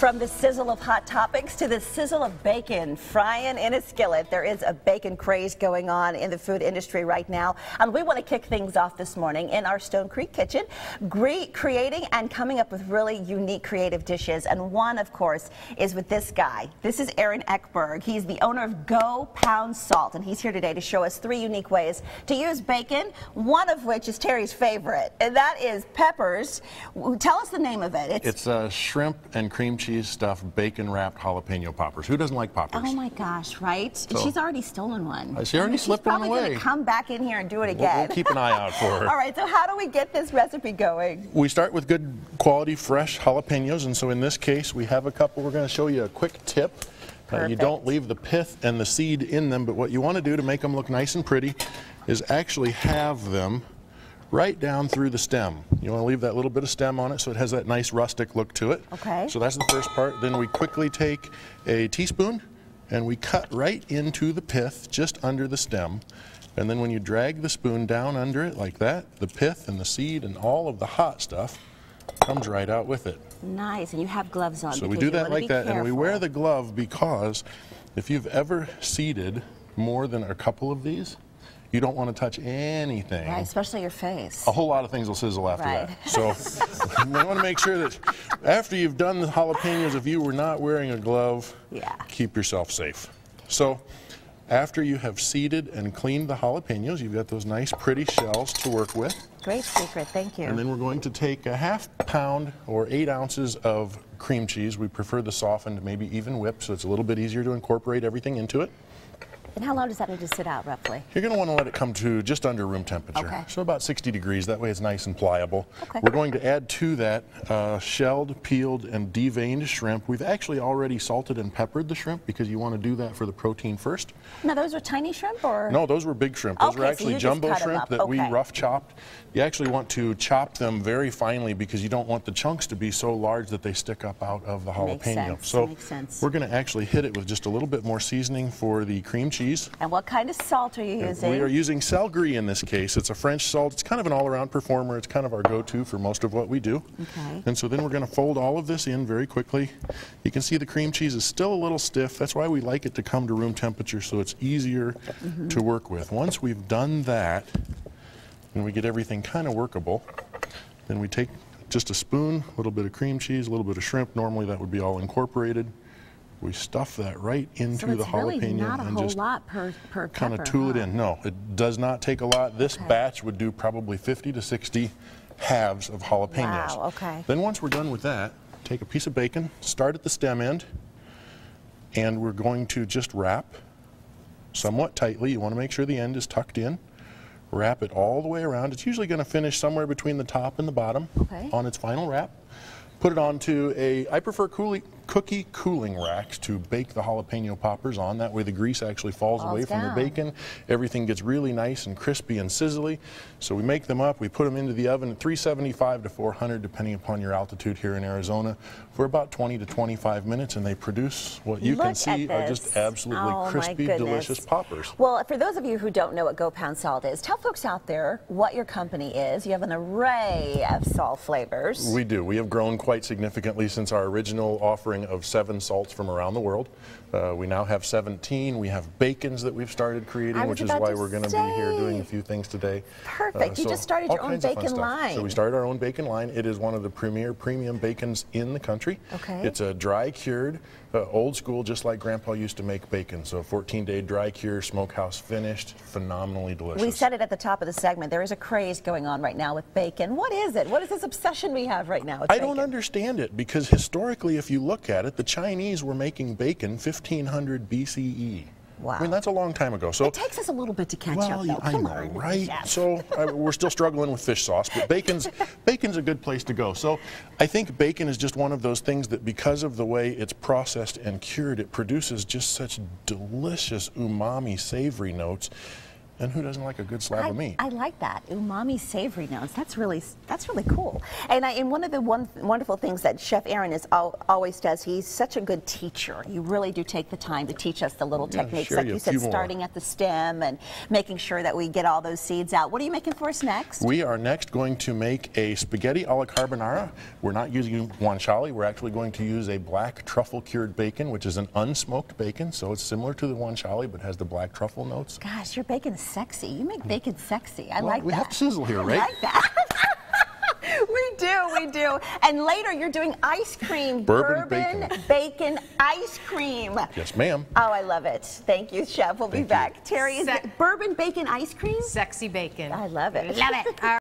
From the sizzle of hot topics to the sizzle of bacon frying in a skillet, there is a bacon craze going on in the food industry right now. And we want to kick things off this morning in our Stone Creek kitchen, creating and coming up with really unique creative dishes. And one, of course, is with this guy. This is Eckburg. He's the owner of Go Pound Salt, and he's here today to show us 3 unique ways to use bacon, one of which is Terry's favorite, and that is peppers. Tell us the name of it. It's shrimp and cream cheese stuffed bacon wrapped jalapeno poppers. Who doesn't like poppers? Oh my gosh, right? So, she's already stolen one. She already slipped one away. She's probably going to come back in here and do it again. We'll keep an eye out for her. All right, so how do we get this recipe going? We start with good quality fresh jalapenos, and so in this case we have a couple. We're going to show you a quick tip. You don't leave the pith and the seed in them, but what you want to do to make them look nice and pretty is actually have them right down through the stem. You want to leave that little bit of stem on it so it has that nice rustic look to it. Okay. So that's the first part. Then we quickly take a teaspoon and we cut right into the pith just under the stem. And then when you drag the spoon down under it like that, the pith and the seed and all of the hot stuff comes right out with it. Nice, and you have gloves on. So we do that like that, and we wear the glove because if you've ever seeded more than a couple of these, you don't want to touch anything. Right, especially your face. A whole lot of things will sizzle after that. So we want to make sure that after you've done the jalapenos, if you were not wearing a glove, keep yourself safe. So after you have seeded and cleaned the jalapenos, you've got those nice pretty shells to work with. Great secret, thank you. And then we're going to take a ½ pound or 8 ounces of cream cheese. We prefer the softened, maybe even whipped, so it's a little bit easier to incorporate everything into it. And how long does that need to sit out, roughly? You're going to want to let it come to just under room temperature. Okay. So about 60 degrees. That way it's nice and pliable. Okay. We're going to add to that shelled, peeled, and deveined shrimp. We've actually already salted and peppered the shrimp because you want to do that for the protein first. Now, those are tiny shrimp, or? No, those were big shrimp. Those were actually jumbo shrimp that we rough chopped. You actually want to chop them very finely because you don't want the chunks to be so large that they stick up out of the jalapeno. So we're going to actually hit it with just a little bit more seasoning for the cream cheese. And what kind of salt are you using? We are using Selgris in this case. It's a French salt. It's kind of an all-around performer. It's kind of our go-to for most of what we do. Okay. And so then we're going to fold all of this in very quickly. You can see the cream cheese is still a little stiff. That's why we like it to come to room temperature so it's easier to work with. Once we've done that, and we get everything kind of workable, then we take just a spoon, a little bit of cream cheese, a little bit of shrimp. Normally that would be all incorporated. We stuff that right into the jalapeno really not a and whole just lot per kind of tool it in. No, it does not take a lot. This batch would do probably 50 to 60 halves of jalapenos. Wow, okay. Then once we're done with that, take a piece of bacon, start at the stem end, and we're going to just wrap somewhat tightly. You want to make sure the end is tucked in. Wrap it all the way around. It's usually going to finish somewhere between the top and the bottom on its final wrap. Put it onto I prefer cookie cooling racks to bake the jalapeno poppers on. That way the grease actually falls away from the bacon. Everything gets really nice and crispy and sizzly. So we make them up, we put them into the oven at 375 to 400 depending upon your altitude here in Arizona for about 20 to 25 minutes, and they produce what you can see are just absolutely crispy, delicious poppers. Well, for those of you who don't know what Go Pound Salt is, tell folks out there what your company is. You have an array of salt flavors. We do. We have grown quite significantly since our original offering of 7 salts from around the world. We now have 17. We have bacons that we've started creating, which is why we're going to be here doing a few things today. Perfect. You just started your own bacon line. So we started our own bacon line. It is one of the premier premium bacons in the country. Okay. It's a dry cured, old school, just like Grandpa used to make bacon. So 14-day dry cure, smokehouse finished, phenomenally delicious. We said it at the top of the segment. There is a craze going on right now with bacon. What is it? What is this obsession we have right now with bacon? I don't understand it, because historically, if you look at it, the Chinese were making bacon 1500 BCE. Wow. I mean, that's a long time ago. So it takes us a little bit to catch up, though. I know, right? Yes. So we're still struggling with fish sauce, but bacon's a good place to go. So I think bacon is just one of those things that, because of the way it's processed and cured, it produces just such delicious umami, savory notes. And who doesn't like a good slab of meat? I like that. Umami savory notes. That's really cool. And one of the wonderful things that Chef Aaron always does, he's such a good teacher. You really do take the time to teach us the little techniques, like you said, starting at the stem and making sure that we get all those seeds out. What are you making for us next? We are next going to make a spaghetti alla carbonara. We're not using guanciale. We're actually going to use a black truffle cured bacon, which is an unsmoked bacon, so it's similar to the guanciale but has the black truffle notes. Gosh, your bacon is sexy. You make bacon sexy. I like that. We have to sizzle here, right? I like that. We do. And later you're doing ice cream. Bourbon bacon ice cream. Yes, ma'am. Oh, I love it. Thank you, Chef. We'll be back. Terry, is it bourbon bacon ice cream? Sexy bacon. I love it. Love it.